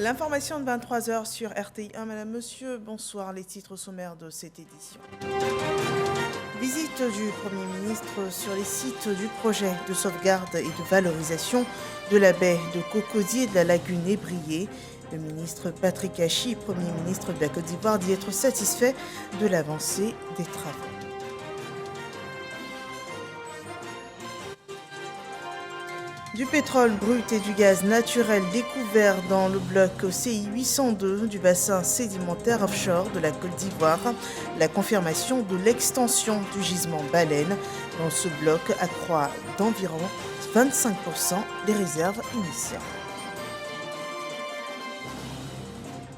L'information de 23 heures sur RTI1. Madame, monsieur, bonsoir. Les titres sommaires de cette édition. Visite du Premier ministre sur les sites du projet de sauvegarde et de valorisation de la baie de Cocody et de la lagune Ébrié. Le ministre Patrick Achi, Premier ministre de la Côte d'Ivoire, dit être satisfait de l'avancée des travaux. Du pétrole brut et du gaz naturel découvert dans le bloc CI 802 du bassin sédimentaire offshore de la Côte d'Ivoire. La confirmation de l'extension du gisement baleine dans ce bloc accroît d'environ 25% les réserves initiales.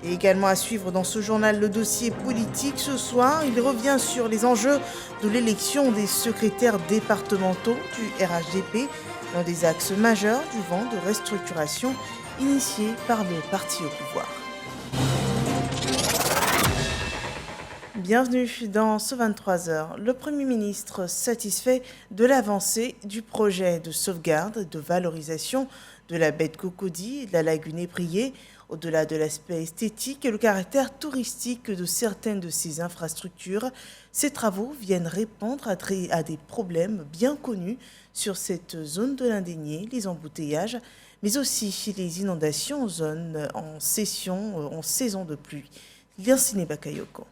Et également à suivre dans ce journal le dossier politique ce soir. Il revient sur les enjeux de l'élection des secrétaires départementaux du RHDP, l'un des axes majeurs du vent de restructuration initié par le parti au pouvoir. Bienvenue dans ce 23 heures. Le Premier ministre satisfait de l'avancée du projet de sauvegarde et de valorisation de la baie de Cocody et de la lagune Ébrié. Au-delà de l'aspect esthétique et le caractère touristique de certaines de ces infrastructures, ces travaux viennent répondre à des problèmes bien connus sur cette zone de l'Indénié, les embouteillages, mais aussi les inondations en saison de pluie. Liancine Bakayoko.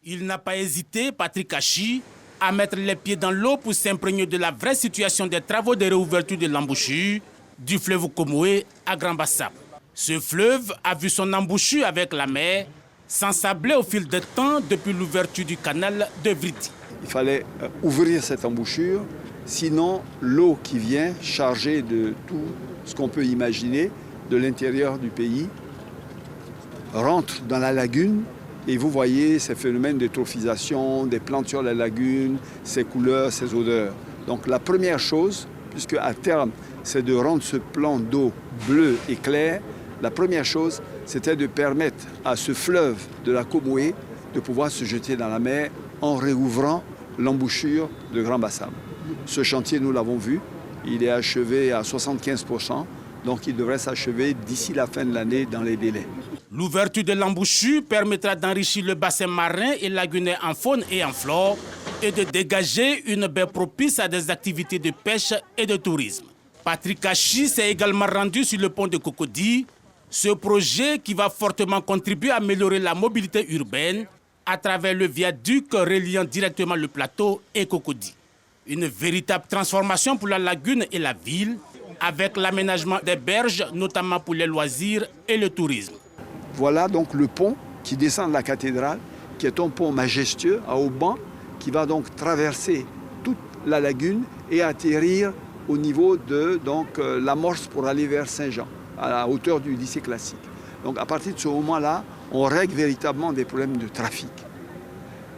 Il n'a pas hésité, Patrick Achi, à mettre les pieds dans l'eau pour s'imprégner de la vraie situation des travaux de réouverture de l'embouchure du fleuve Comoé à Grand Bassam. Ce fleuve a vu son embouchure avec la mer s'ensabler au fil du temps depuis l'ouverture du canal de Vriti. Il fallait ouvrir cette embouchure, sinon l'eau qui vient chargée de tout ce qu'on peut imaginer de l'intérieur du pays rentre dans la lagune et vous voyez ces phénomènes d'eutrophisation, des plantes sur la lagune, ces couleurs, ces odeurs. Donc la première chose, puisque à terme c'est de rendre ce plan d'eau bleu et clair, la première chose, c'était de permettre à ce fleuve de la Comoé de pouvoir se jeter dans la mer en réouvrant l'embouchure de Grand Bassam. Ce chantier, nous l'avons vu, il est achevé à 75%, donc il devrait s'achever d'ici la fin de l'année dans les délais. L'ouverture de l'embouchure permettra d'enrichir le bassin marin et lagunaire en faune et en flore et de dégager une baie propice à des activités de pêche et de tourisme. Patrick Achi s'est également rendu sur le pont de Cocody. Ce projet qui va fortement contribuer à améliorer la mobilité urbaine à travers le viaduc reliant directement le plateau et Cocody. Une véritable transformation pour la lagune et la ville, avec l'aménagement des berges, notamment pour les loisirs et le tourisme. Voilà donc le pont qui descend de la cathédrale, qui est un pont majestueux à haubans, qui va donc traverser toute la lagune et atterrir au niveau de l'amorce pour aller vers Saint-Jean, à la hauteur du lycée classique. Donc à partir de ce moment-là, on règle véritablement des problèmes de trafic.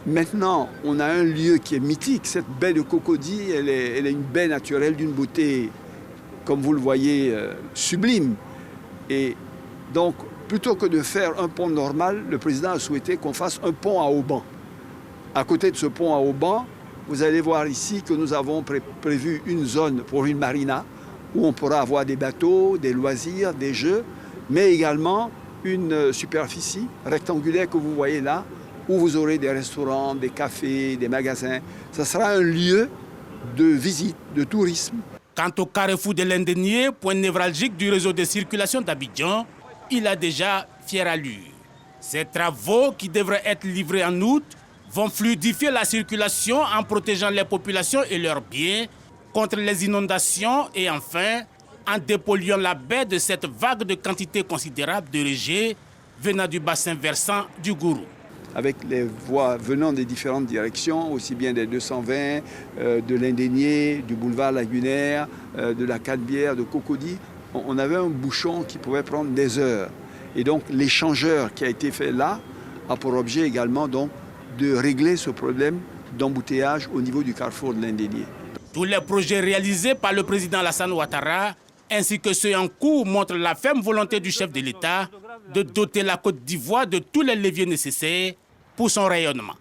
Maintenant, on a un lieu qui est mythique. Cette baie de Cocody, elle est une baie naturelle d'une beauté, comme vous le voyez, sublime. Et donc, plutôt que de faire un pont normal, le président a souhaité qu'on fasse un pont à haubans. À côté de ce pont à haubans, vous allez voir ici que nous avons prévu une zone pour une marina où on pourra avoir des bateaux, des loisirs, des jeux, mais également une superficie rectangulaire que vous voyez là, où vous aurez des restaurants, des cafés, des magasins. Ce sera un lieu de visite, de tourisme. Quant au carrefour de l'Indénié, point névralgique du réseau de circulation d'Abidjan, il a déjà fière allure. Ces travaux, qui devraient être livrés en août, vont fluidifier la circulation en protégeant les populations et leurs biens contre les inondations et enfin en dépolluant la baie de cette vague de quantité considérable de rejets venant du bassin versant du Gourou. Avec les voies venant des différentes directions, aussi bien des 220, de l'Indénié, du boulevard lagunaire, de la Canebière, de Cocody, on avait un bouchon qui pouvait prendre des heures. Et donc l'échangeur qui a été fait là a pour objet également donc, de régler ce problème d'embouteillage au niveau du carrefour de l'Indénié. Tous les projets réalisés par le président Alassane Ouattara ainsi que ceux en cours montrent la ferme volonté du chef de l'État de doter la Côte d'Ivoire de tous les leviers nécessaires pour son rayonnement.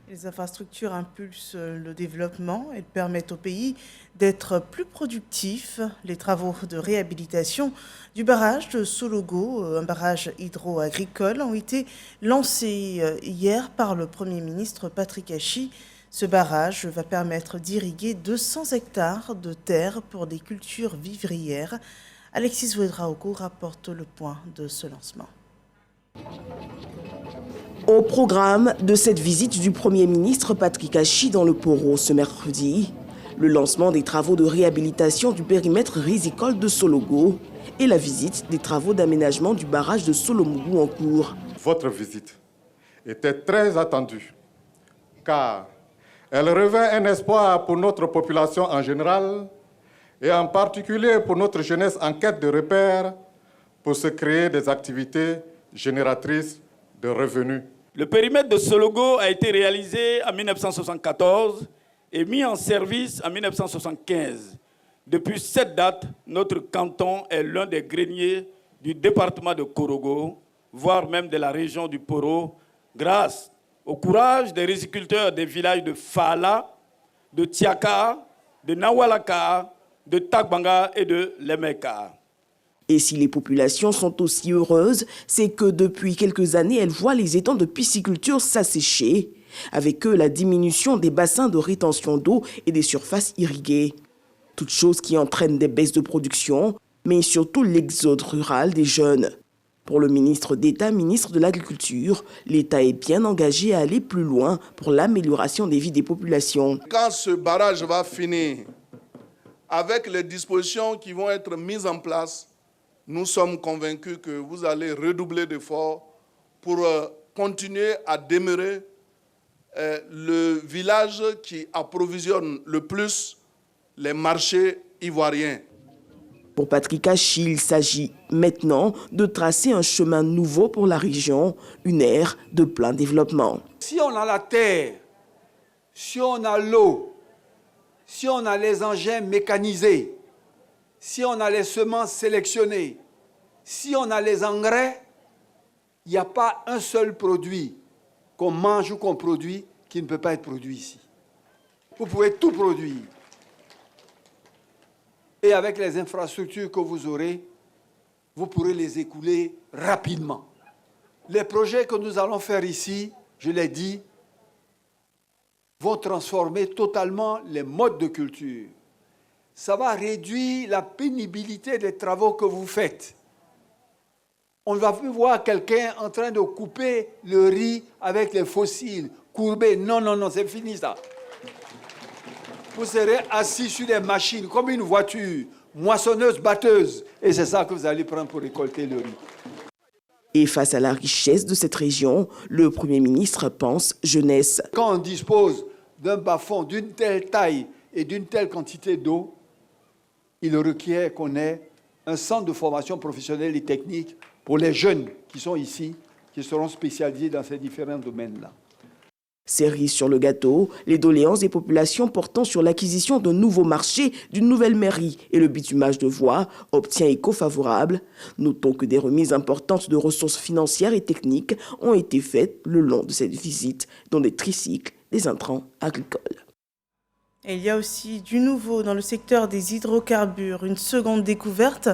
Les infrastructures impulsent le développement. Elles permettent au pays d'être plus productif. Les travaux de réhabilitation du barrage de Sologo, un barrage hydro-agricole, ont été lancés hier par le Premier ministre Patrick Achi. Ce barrage va permettre d'irriguer 200 hectares de terre pour des cultures vivrières. Alexis Ouedraogo rapporte le point de ce lancement. Au programme de cette visite du Premier ministre Patrick Achi dans le Poro ce mercredi, le lancement des travaux de réhabilitation du périmètre risicole de Sologo et la visite des travaux d'aménagement du barrage de Solomougou en cours. Votre visite était très attendue car elle revêt un espoir pour notre population en général et en particulier pour notre jeunesse en quête de repères pour se créer des activités génératrices de revenus. Le périmètre de Sologo a été réalisé en 1974 et mis en service en 1975. Depuis cette date, notre canton est l'un des greniers du département de Korogo, voire même de la région du Poro, grâce au courage des riziculteurs des villages de Fala, de Tiaka, de Nawalaka, de Tagbanga et de Lemeka. Et si les populations sont aussi heureuses, c'est que depuis quelques années, elles voient les étangs de pisciculture s'assécher, avec eux la diminution des bassins de rétention d'eau et des surfaces irriguées. Toutes choses qui entraînent des baisses de production, mais surtout l'exode rural des jeunes. Pour le ministre d'État, ministre de l'Agriculture, l'État est bien engagé à aller plus loin pour l'amélioration des vies des populations. Quand ce barrage va finir, avec les dispositions qui vont être mises en place, nous sommes convaincus que vous allez redoubler d'efforts pour continuer à demeurer le village qui approvisionne le plus les marchés ivoiriens. Pour Patrick Achi, il s'agit maintenant de tracer un chemin nouveau pour la région, une ère de plein développement. Si on a la terre, si on a l'eau, si on a les engins mécanisés, si on a les semences sélectionnées, si on a les engrais, il n'y a pas un seul produit qu'on mange ou qu'on produit qui ne peut pas être produit ici. Vous pouvez tout produire. Et avec les infrastructures que vous aurez, vous pourrez les écouler rapidement. Les projets que nous allons faire ici, je l'ai dit, vont transformer totalement les modes de culture. Ça va réduire la pénibilité des travaux que vous faites. On ne va plus voir quelqu'un en train de couper le riz avec les fossiles, courbés. Non, non, non, c'est fini ça. Vous serez assis sur des machines comme une voiture, moissonneuse, batteuse. Et c'est ça que vous allez prendre pour récolter le riz. Et face à la richesse de cette région, le Premier ministre pense jeunesse. Quand on dispose d'un bas-fond d'une telle taille et d'une telle quantité d'eau, il requiert qu'on ait un centre de formation professionnelle et technique pour les jeunes qui sont ici, qui seront spécialisés dans ces différents domaines-là. Cerise sur le gâteau, les doléances des populations portant sur l'acquisition d'un nouveau marché, d'une nouvelle mairie et le bitumage de voies obtient écho favorable. Notons que des remises importantes de ressources financières et techniques ont été faites le long de cette visite, dont des tricycles, des intrants agricoles. Et il y a aussi du nouveau dans le secteur des hydrocarbures. Une seconde découverte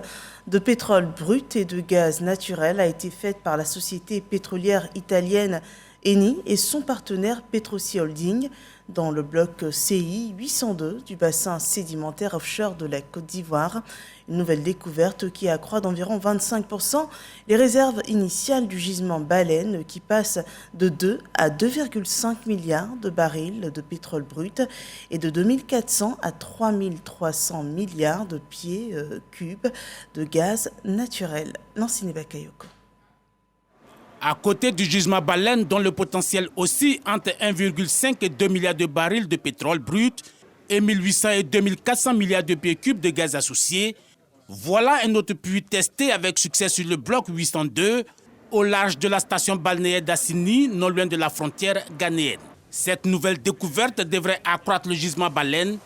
de pétrole brut et de gaz naturel a été faite par la société pétrolière italienne Eni et son partenaire Petrosi Holding dans le bloc CI 802 du bassin sédimentaire offshore de la Côte d'Ivoire. Une nouvelle découverte qui accroît d'environ 25% les réserves initiales du gisement Baleine qui passe de 2 à 2,5 milliards de barils de pétrole brut et de 2400 à 3300 milliards de pieds cubes de gaz naturel. Nancine Bakayoko. À côté du gisement Baleine, dont le potentiel oscille entre 1,5 et 2 milliards de barils de pétrole brut et 1800 et 2400 milliards de pieds cubes de gaz associés, voilà un autre puits testé avec succès sur le bloc 802 au large de la station balnéaire d'Assini, non loin de la frontière ghanéenne. Cette nouvelle découverte devrait accroître le gisement Baleine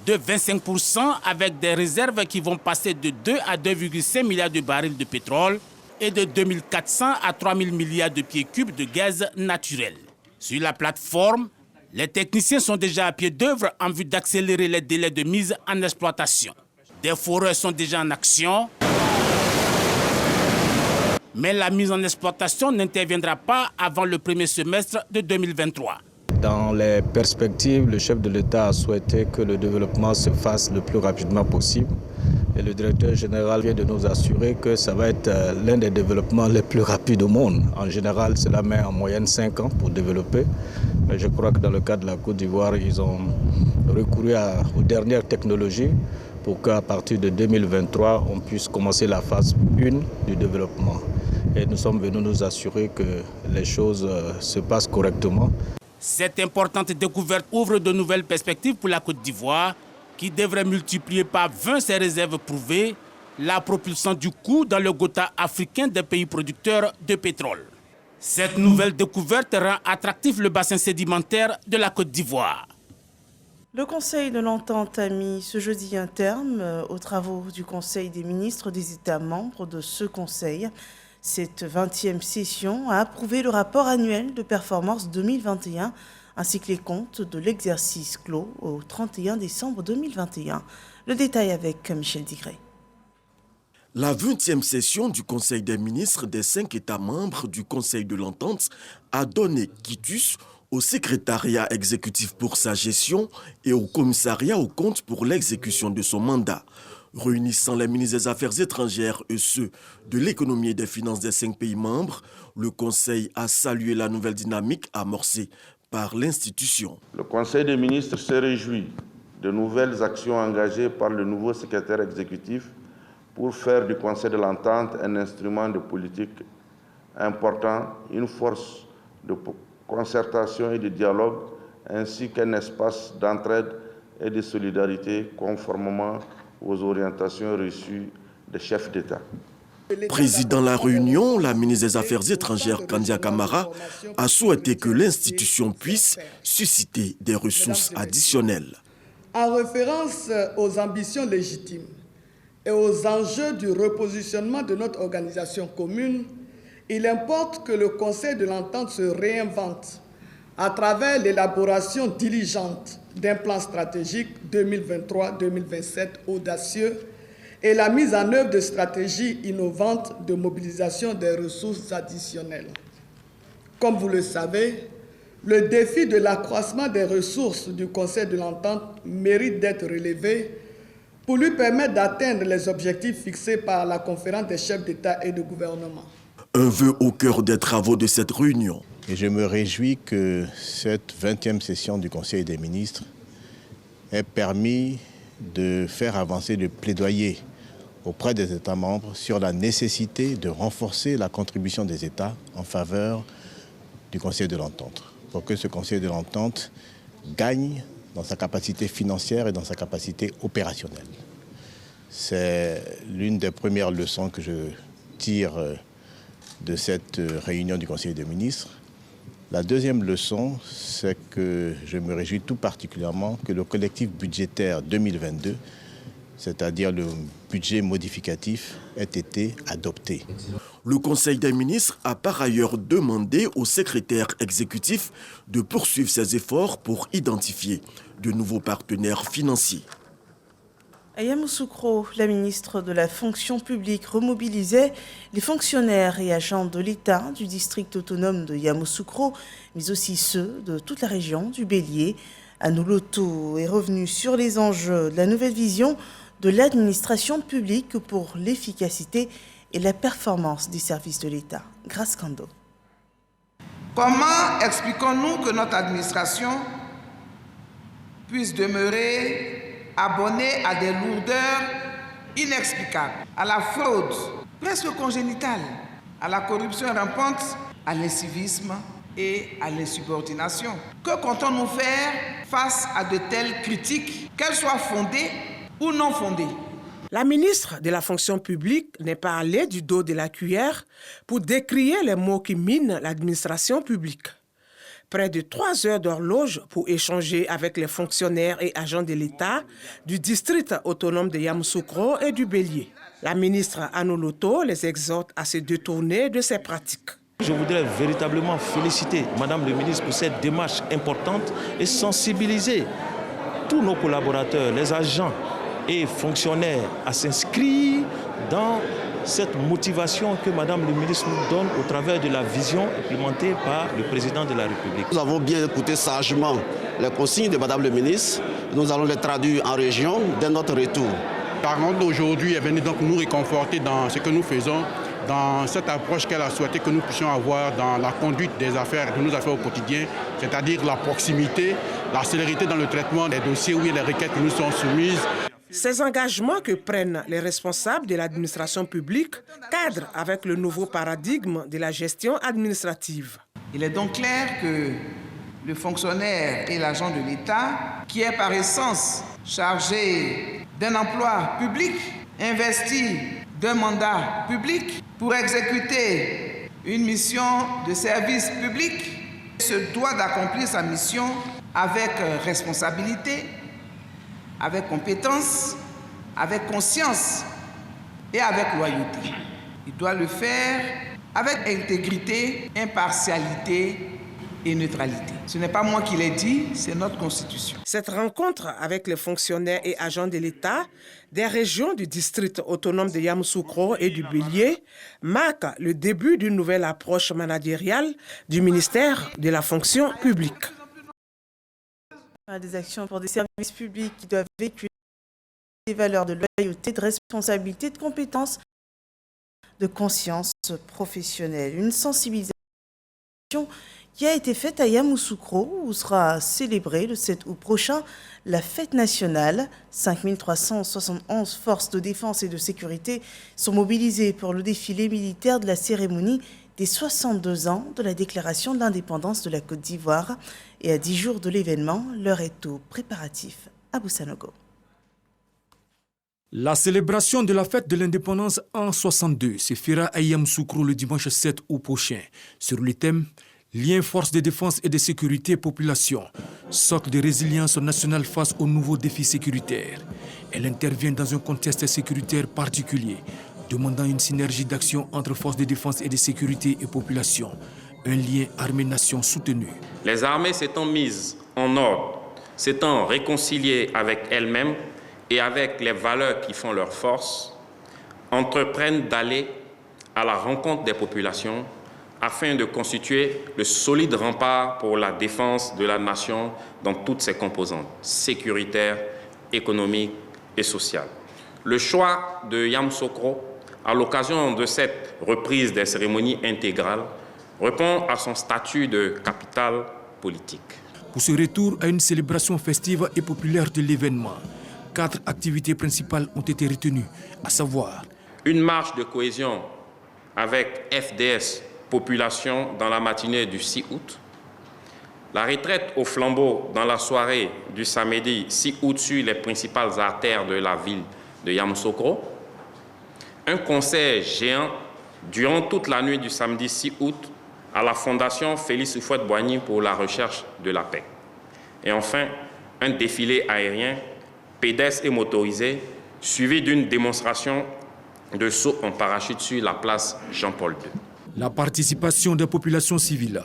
de 25% avec des réserves qui vont passer de 2 à 2,5 milliards de barils de pétrole et de 2400 à 3000 milliards de pieds cubes de gaz naturel. Sur la plateforme, Les techniciens sont déjà à pied d'œuvre en vue d'accélérer les délais de mise en exploitation. Des foreurs sont déjà en action, mais la mise en exploitation n'interviendra pas avant le premier semestre de 2023. Dans les perspectives, le chef de l'État a souhaité que le développement se fasse le plus rapidement possible. Et le directeur général vient de nous assurer que ça va être l'un des développements les plus rapides au monde. En général, cela met en moyenne 5 ans pour développer. Mais je crois que dans le cas de la Côte d'Ivoire, ils ont recouru aux dernières technologies pour qu'à partir de 2023, on puisse commencer la phase 1 du développement. Et nous sommes venus nous assurer que les choses se passent correctement. Cette importante découverte ouvre de nouvelles perspectives pour la Côte d'Ivoire, qui devrait multiplier par 20 ses réserves prouvées, la propulsant du coup dans le quota africain des pays producteurs de pétrole. Cette nouvelle découverte rend attractif le bassin sédimentaire de la Côte d'Ivoire. Le Conseil de l'Entente a mis ce jeudi un terme aux travaux du Conseil des ministres des États membres de ce Conseil. Cette 20e session a approuvé le rapport annuel de performance 2021 ainsi que les comptes de l'exercice clos au 31 décembre 2021. Le détail avec Michel Digré. La 20e session du Conseil des ministres des 5 États membres du Conseil de l'Entente a donné quitus au secrétariat exécutif pour sa gestion et au commissariat aux comptes pour l'exécution de son mandat. Réunissant les ministres des Affaires étrangères et ceux de l'économie et des finances des 5 pays membres, le Conseil a salué la nouvelle dynamique amorcée par l'institution. Le Conseil des ministres se réjouit de nouvelles actions engagées par le nouveau secrétaire exécutif pour faire du Conseil de l'Entente un instrument de politique important, une force de concertation et de dialogue, ainsi qu'un espace d'entraide et de solidarité conformément aux orientations reçues des chefs d'État. Présidant la réunion, la ministre des Affaires étrangères, Kandia Camara, a souhaité que l'institution puisse susciter des ressources additionnelles. En référence aux ambitions légitimes et aux enjeux du repositionnement de notre organisation commune, il importe que le Conseil de l'Entente se réinvente à travers l'élaboration diligente d'un plan stratégique 2023-2027 audacieux et la mise en œuvre de stratégies innovantes de mobilisation des ressources additionnelles. Comme vous le savez, le défi de l'accroissement des ressources du Conseil de l'Entente mérite d'être relevé pour lui permettre d'atteindre les objectifs fixés par la conférence des chefs d'État et de gouvernement. Un vœu au cœur des travaux de cette réunion. Et je me réjouis que cette 20e session du Conseil des ministres ait permis de faire avancer le plaidoyer auprès des États membres sur la nécessité de renforcer la contribution des États en faveur du Conseil de l'Entente, pour que ce Conseil de l'Entente gagne dans sa capacité financière et dans sa capacité opérationnelle. C'est l'une des premières leçons que je tire de cette réunion du Conseil des ministres. La deuxième leçon, c'est que je me réjouis tout particulièrement que le collectif budgétaire 2022, c'est-à-dire le budget modificatif, ait été adopté. Le Conseil des ministres a par ailleurs demandé au secrétaire exécutif de poursuivre ses efforts pour identifier de nouveaux partenaires financiers. À Yamoussoukro, la ministre de la fonction publique remobilisait les fonctionnaires et agents de l'État du district autonome de Yamoussoukro, mais aussi ceux de toute la région du Bélier. Anou Loto est revenu sur les enjeux de la nouvelle vision de l'administration publique pour l'efficacité et la performance des services de l'État. Grâce Kando. Comment expliquons-nous que notre administration puisse demeurer abonnée à des lourdeurs inexplicables, à la fraude presque congénitale, à la corruption rampante, à l'incivisme et à l'insubordination? Que comptons-nous faire face à de telles critiques, qu'elles soient fondées ou non fondées? La ministre de la fonction publique n'est pas allée du dos de la cuillère pour décrier les mots qui minent l'administration publique. Près de 3 heures d'horloge pour échanger avec les fonctionnaires et agents de l'État du district autonome de Yamoussoukro et du Bélier. La ministre Anou Loto les exhorte à se détourner de ces pratiques. Je voudrais véritablement féliciter Madame le ministre pour cette démarche importante et sensibiliser tous nos collaborateurs, les agents et fonctionnaires à s'inscrire dans cette motivation que Madame le ministre nous donne au travers de la vision implémentée par le président de la République. Nous avons bien écouté sagement les consignes de Madame le ministre. Nous allons les traduire en région dès notre retour. Par contre, aujourd'hui, elle est venue donc nous réconforter dans ce que nous faisons, dans cette approche qu'elle a souhaité que nous puissions avoir dans la conduite des affaires, de nos affaires au quotidien, c'est-à-dire la proximité, la célérité dans le traitement des dossiers où il y a les requêtes qui nous sont soumises. Ces engagements que prennent les responsables de l'administration publique cadrent avec le nouveau paradigme de la gestion administrative. Il est donc clair que le fonctionnaire et l'agent de l'État, qui est par essence chargé d'un emploi public, investi d'un mandat public pour exécuter une mission de service public, se doit d'accomplir sa mission avec responsabilité, avec compétence, avec conscience et avec loyauté. Il doit le faire avec intégrité, impartialité et neutralité. Ce n'est pas moi qui l'ai dit, c'est notre Constitution. Cette rencontre avec les fonctionnaires et agents de l'État des régions du district autonome de Yamoussoukro et du Bélier marque le début d'une nouvelle approche managériale du ministère de la fonction publique. Des actions pour des services publics qui doivent véhiculer des valeurs de loyauté, de responsabilité, de compétence, de conscience professionnelle. Une sensibilisation qui a été faite à Yamoussoukro, où sera célébrée le 7 août prochain la fête nationale. 5371 forces de défense et de sécurité sont mobilisées pour le défilé militaire de la cérémonie des 62 ans de la déclaration de l'indépendance de la Côte d'Ivoire. Et à 10 jours de l'événement, l'heure est au préparatif à Boussanogo. La célébration de la fête de l'indépendance en 62 se fera à Yamoussoukro le dimanche 7 août prochain sur le thème Lien forces de défense et de sécurité population, socle de résilience nationale face aux nouveaux défis sécuritaires. Elle intervient dans un contexte sécuritaire particulier, demandant une synergie d'action entre forces de défense et de sécurité et population, un lien armée-nation soutenu. Les armées s'étant mises en ordre, s'étant réconciliées avec elles-mêmes et avec les valeurs qui font leur force, entreprennent d'aller à la rencontre des populations afin de constituer le solide rempart pour la défense de la nation dans toutes ses composantes, sécuritaires, économiques et sociales. Le choix de Yamoussoukro, à l'occasion de cette reprise des cérémonies intégrales, répond à son statut de capitale politique. Pour ce retour à une célébration festive et populaire de l'événement, 4 activités principales ont été retenues, à savoir une marche de cohésion avec FDS population dans la matinée du 6 août, la retraite au flambeau dans la soirée du samedi 6 août sur les principales artères de la ville de Yamoussoukro, un concert géant durant toute la nuit du samedi 6 août à la Fondation Félix Houphouët-Boigny pour la recherche de la paix. Et enfin, un défilé aérien, pédestre et motorisé, suivi d'une démonstration de saut en parachute sur la place Jean-Paul II. La participation des populations civiles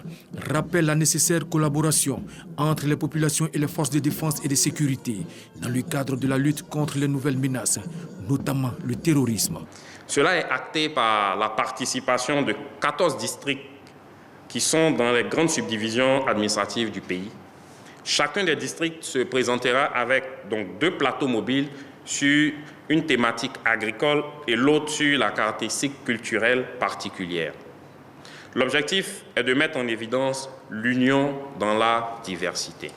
rappelle la nécessaire collaboration entre les populations et les forces de défense et de sécurité dans le cadre de la lutte contre les nouvelles menaces, notamment le terrorisme. Cela est acté par la participation de 14 districts qui sont dans les grandes subdivisions administratives du pays. Chacun des districts se présentera avec donc 2 plateaux mobiles sur une thématique agricole et l'autre sur la caractéristique culturelle particulière. L'objectif est de mettre en évidence l'union dans la diversité.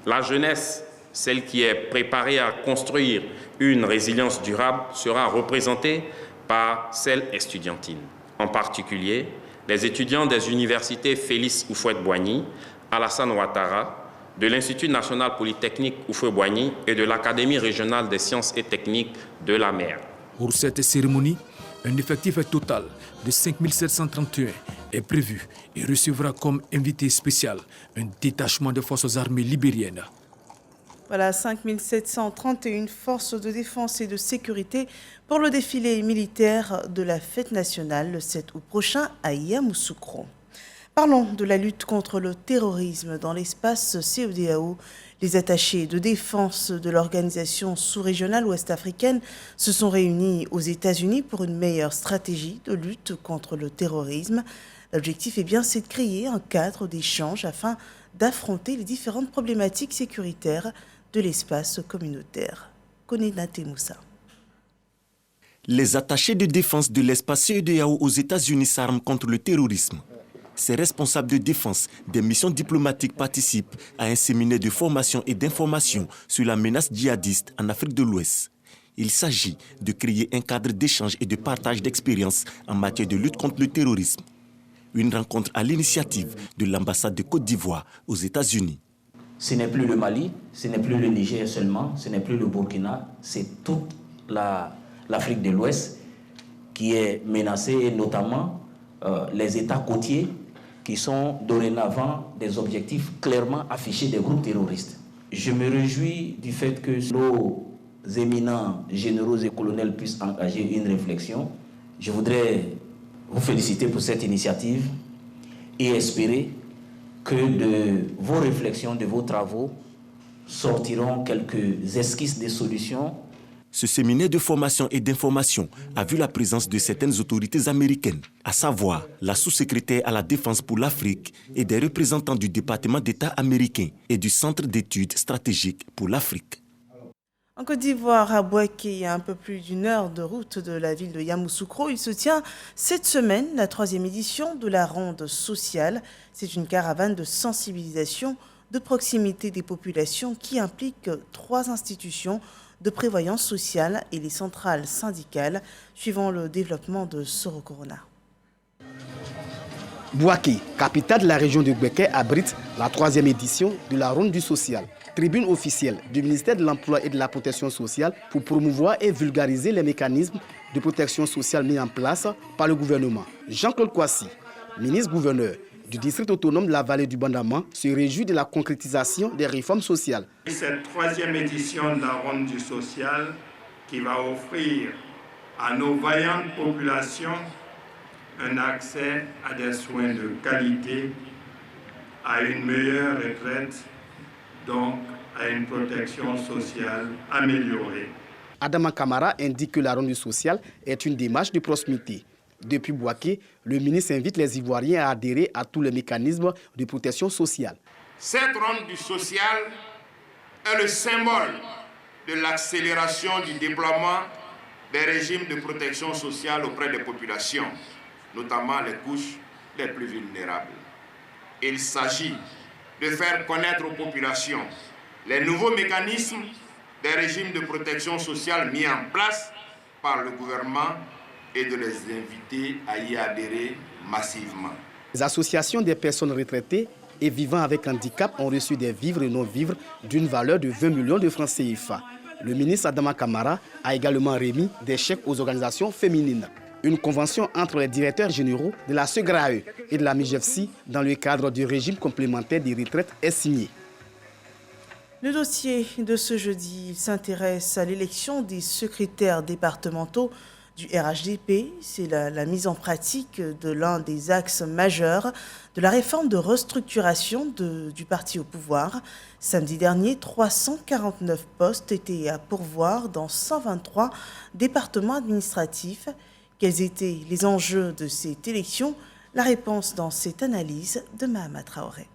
La jeunesse, celle qui est préparée à construire une résilience durable, sera représentée par celle estudiantine. En particulier, les étudiants des universités Félix Houphouët-Boigny, Alassane Ouattara, de l'Institut national polytechnique Houphouët-Boigny et de l'Académie régionale des sciences et techniques de la mer. Pour cette cérémonie, un effectif total de 5731 est prévu et recevra comme invité spécial un détachement des forces armées libériennes. Voilà, 5731 forces de défense et de sécurité pour le défilé militaire de la fête nationale le 7 août prochain à Yamoussoukro. Parlons de la lutte contre le terrorisme dans l'espace CEDEAO. Les attachés de défense de l'organisation sous-régionale ouest-africaine se sont réunis aux États-Unis pour une meilleure stratégie de lutte contre le terrorisme. L'objectif c'est de créer un cadre d'échange afin d'affronter les différentes problématiques sécuritaires de l'espace communautaire. Koninate Moussa. Les attachés de défense de l'espace CEDEAO aux États-Unis s'arment contre le terrorisme. Ces responsables de défense des missions diplomatiques participent à un séminaire de formation et d'information sur la menace djihadiste en Afrique de l'Ouest. Il s'agit de créer un cadre d'échange et de partage d'expériences en matière de lutte contre le terrorisme. Une rencontre à l'initiative de l'ambassade de Côte d'Ivoire aux États-Unis. Ce n'est plus le Mali, ce n'est plus le Niger seulement, ce n'est plus le Burkina, c'est toute l'Afrique de l'Ouest qui est menacée, et notamment les États côtiers qui sont dorénavant des objectifs clairement affichés des groupes terroristes. Je me réjouis du fait que nos éminents généraux et colonels puissent engager une réflexion. Je voudrais vous féliciter pour cette initiative et espérer que de vos réflexions, de vos travaux, sortiront quelques esquisses de solutions. Ce séminaire de formation et d'information a vu la présence de certaines autorités américaines, à savoir la sous-secrétaire à la défense pour l'Afrique et des représentants du département d'État américain et du Centre d'études stratégiques pour l'Afrique. En Côte d'Ivoire, à Bouaké, à un peu plus d'une heure de route de la ville de Yamoussoukro, il se tient cette semaine la 3e édition de la ronde sociale. C'est une caravane de sensibilisation de proximité des populations qui implique 3 institutions de prévoyance sociale et les centrales syndicales, suivant le développement de Soro Corona. Bouaké, capitale de la région de Bouaké, abrite la 3e édition de la ronde du social, tribune officielle du ministère de l'Emploi et de la Protection sociale pour promouvoir et vulgariser les mécanismes de protection sociale mis en place par le gouvernement. Jean-Claude Kouassi, ministre-gouverneur du district autonome de la vallée du Bandama, se réjouit de la concrétisation des réformes sociales. Cette 3e édition de la ronde du social qui va offrir à nos vaillantes populations un accès à des soins de qualité, à une meilleure retraite, donc à une protection sociale améliorée. Adama Kamara indique que la ronde sociale est une démarche de proximité. Depuis Bouaké, le ministre invite les Ivoiriens à adhérer à tous les mécanismes de protection sociale. Cette ronde du social est le symbole de l'accélération du déploiement des régimes de protection sociale auprès des populations, notamment les couches les plus vulnérables. Il s'agit de faire connaître aux populations les nouveaux mécanismes des régimes de protection sociale mis en place par le gouvernement et de les inviter à y adhérer massivement. Les associations des personnes retraitées et vivant avec handicap ont reçu des vivres et non-vivres d'une valeur de 20 millions de francs CFA. Le ministre Adama Kamara a également remis des chèques aux organisations féminines. Une convention entre les directeurs généraux de la SEGRAE et de la MIGEFSI dans le cadre du régime complémentaire des retraites est signée. Le dossier de ce jeudi s'intéresse à l'élection des secrétaires départementaux du RHDP. C'est la mise en pratique de l'un des axes majeurs de la réforme de restructuration du parti au pouvoir. Samedi dernier, 349 postes étaient à pourvoir dans 123 départements administratifs. Quels étaient les enjeux de cette élection? La réponse dans cette analyse de Mahama Traoré.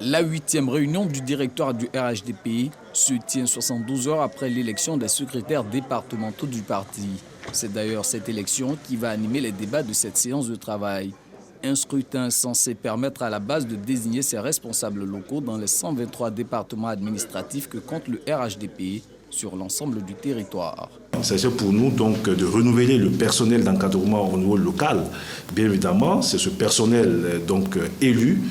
La 8e réunion du directoire du RHDP se tient 72 heures après l'élection des secrétaires départementaux du parti. C'est d'ailleurs cette élection qui va animer les débats de cette séance de travail. Un scrutin censé permettre à la base de désigner ses responsables locaux dans les 123 départements administratifs que compte le RHDP sur l'ensemble du territoire. Il s'agit pour nous donc de renouveler le personnel d'encadrement au niveau local. Bien évidemment, c'est ce personnel donc élu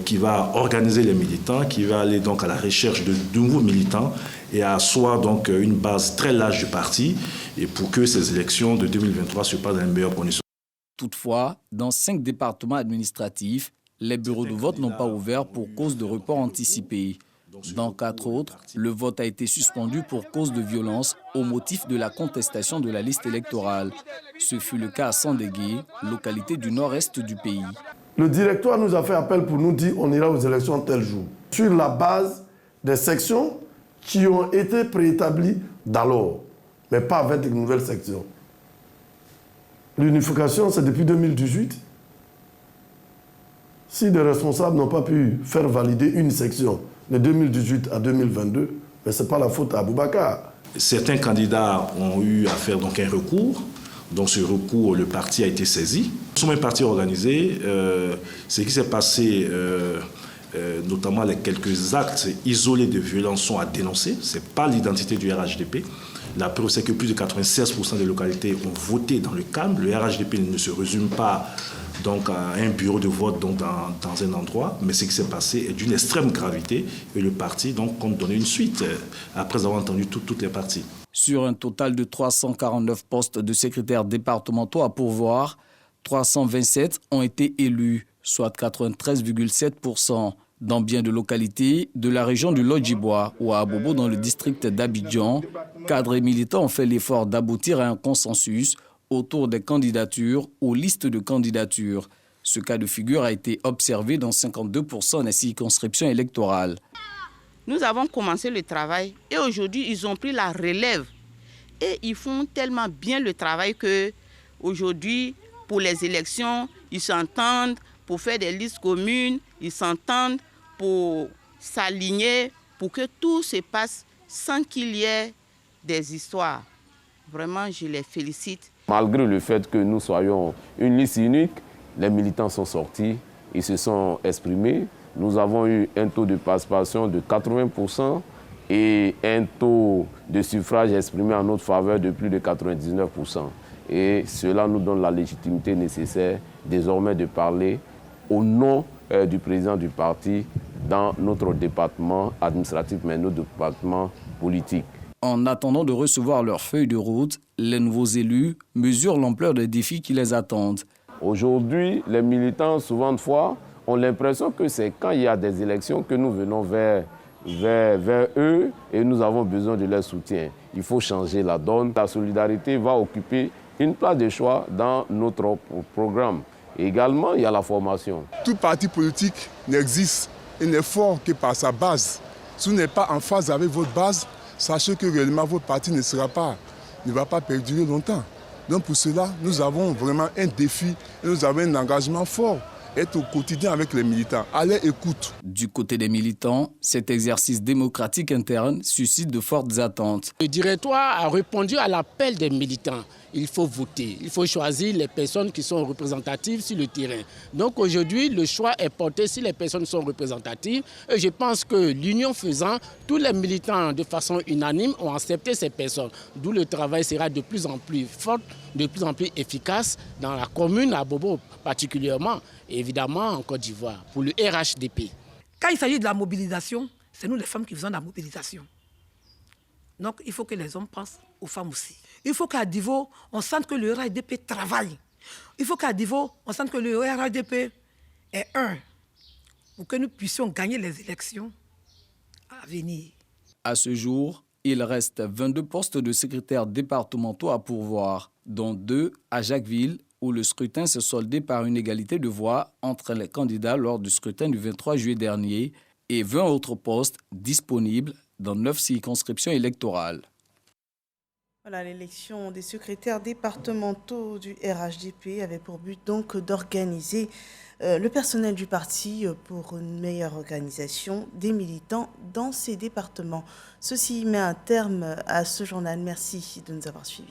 qui va organiser les militants, qui va aller donc à la recherche de nouveaux militants et asseoir donc une base très large du parti et pour que ces élections de 2023 se passent dans les meilleures conditions. Toutefois, dans 5 départements administratifs, les bureaux de vote n'ont pas ouvert pour cause de report anticipé. Dans 4 autres, le vote a été suspendu pour cause de violence au motif de la contestation de la liste électorale. Ce fut le cas à Sandégué, localité du nord-est du pays. Le directoire nous a fait appel pour nous dire qu'on ira aux élections tel jour, sur la base des sections qui ont été préétablies d'alors, mais pas avec de nouvelles sections. L'unification, c'est depuis 2018. Si les responsables n'ont pas pu faire valider une section de 2018 à 2022, mais ce n'est pas la faute à Boubacar. Certains candidats ont eu à faire donc un recours. Donc ce recours, le parti a été saisi. Nous sommes un parti organisé. Ce qui s'est passé, notamment les quelques actes isolés de violence sont à dénoncer. Ce n'est pas l'identité du RHDP. La preuve, c'est que plus de 96% des localités ont voté dans le calme. Le RHDP ne se résume pas donc, à un bureau de vote donc, dans un endroit, mais ce qui s'est passé est d'une extrême gravité et le parti donc, compte donner une suite après avoir entendu toutes les parties. Sur un total de 349 postes de secrétaires départementaux à pourvoir, 327 ont été élus, soit 93,7%. Dans bien de localités de la région du Lodjibois ou à Abobo dans le district d'Abidjan, cadres et militants ont fait l'effort d'aboutir à un consensus autour des candidatures ou listes de candidatures. Ce cas de figure a été observé dans 52% des circonscriptions électorales. Nous avons commencé le travail et aujourd'hui, ils ont pris la relève. Et ils font tellement bien le travail qu'aujourd'hui, pour les élections, ils s'entendent pour faire des listes communes, ils s'entendent pour s'aligner, pour que tout se passe sans qu'il y ait des histoires. Vraiment, je les félicite. Malgré le fait que nous soyons une liste unique, les militants sont sortis, ils se sont exprimés. Nous avons eu un taux de participation de 80% et un taux de suffrage exprimé en notre faveur de plus de 99%. Et cela nous donne la légitimité nécessaire désormais de parler au nom du président du parti dans notre département administratif, mais notre département politique. En attendant de recevoir leur feuille de route, les nouveaux élus mesurent l'ampleur des défis qui les attendent. Aujourd'hui, les militants, souvent de fois, ont l'impression que c'est quand il y a des élections que nous venons vers eux et nous avons besoin de leur soutien. Il faut changer la donne. La solidarité va occuper une place de choix dans notre programme. Et également, il y a la formation. Tout parti politique n'existe et n'est fort que par sa base. Si vous n'êtes pas en phase avec votre base, sachez que réellement votre parti ne va pas perdurer longtemps. Donc pour cela, nous avons vraiment un défi et nous avons un engagement fort. Être au quotidien avec les militants, à leur écoute. Du côté des militants, cet exercice démocratique interne suscite de fortes attentes. Le directoire a répondu à l'appel des militants. Il faut voter, il faut choisir les personnes qui sont représentatives sur le terrain. Donc aujourd'hui, le choix est porté si les personnes sont représentatives. Et je pense que l'union faisant, tous les militants de façon unanime ont accepté ces personnes. D'où le travail sera de plus en plus fort, de plus en plus efficace dans la commune, à Bobo particulièrement, et évidemment en Côte d'Ivoire, pour le RHDP. Quand il s'agit de la mobilisation, c'est nous les femmes qui faisons la mobilisation. Donc il faut que les hommes pensent aux femmes aussi. Il faut qu'à Divo, on sente que le RHDP travaille. Il faut qu'à Divo, on sente que le RHDP est un, pour que nous puissions gagner les élections à venir. À ce jour, il reste 22 postes de secrétaires départementaux à pourvoir, dont 2 à Jacquesville, où le scrutin s'est soldé par une égalité de voix entre les candidats lors du scrutin du 23 juillet dernier, et 20 autres postes disponibles dans 9 circonscriptions électorales. Voilà, l'élection des secrétaires départementaux du RHDP avait pour but donc d'organiser le personnel du parti pour une meilleure organisation des militants dans ces départements. Ceci met un terme à ce journal. Merci de nous avoir suivis.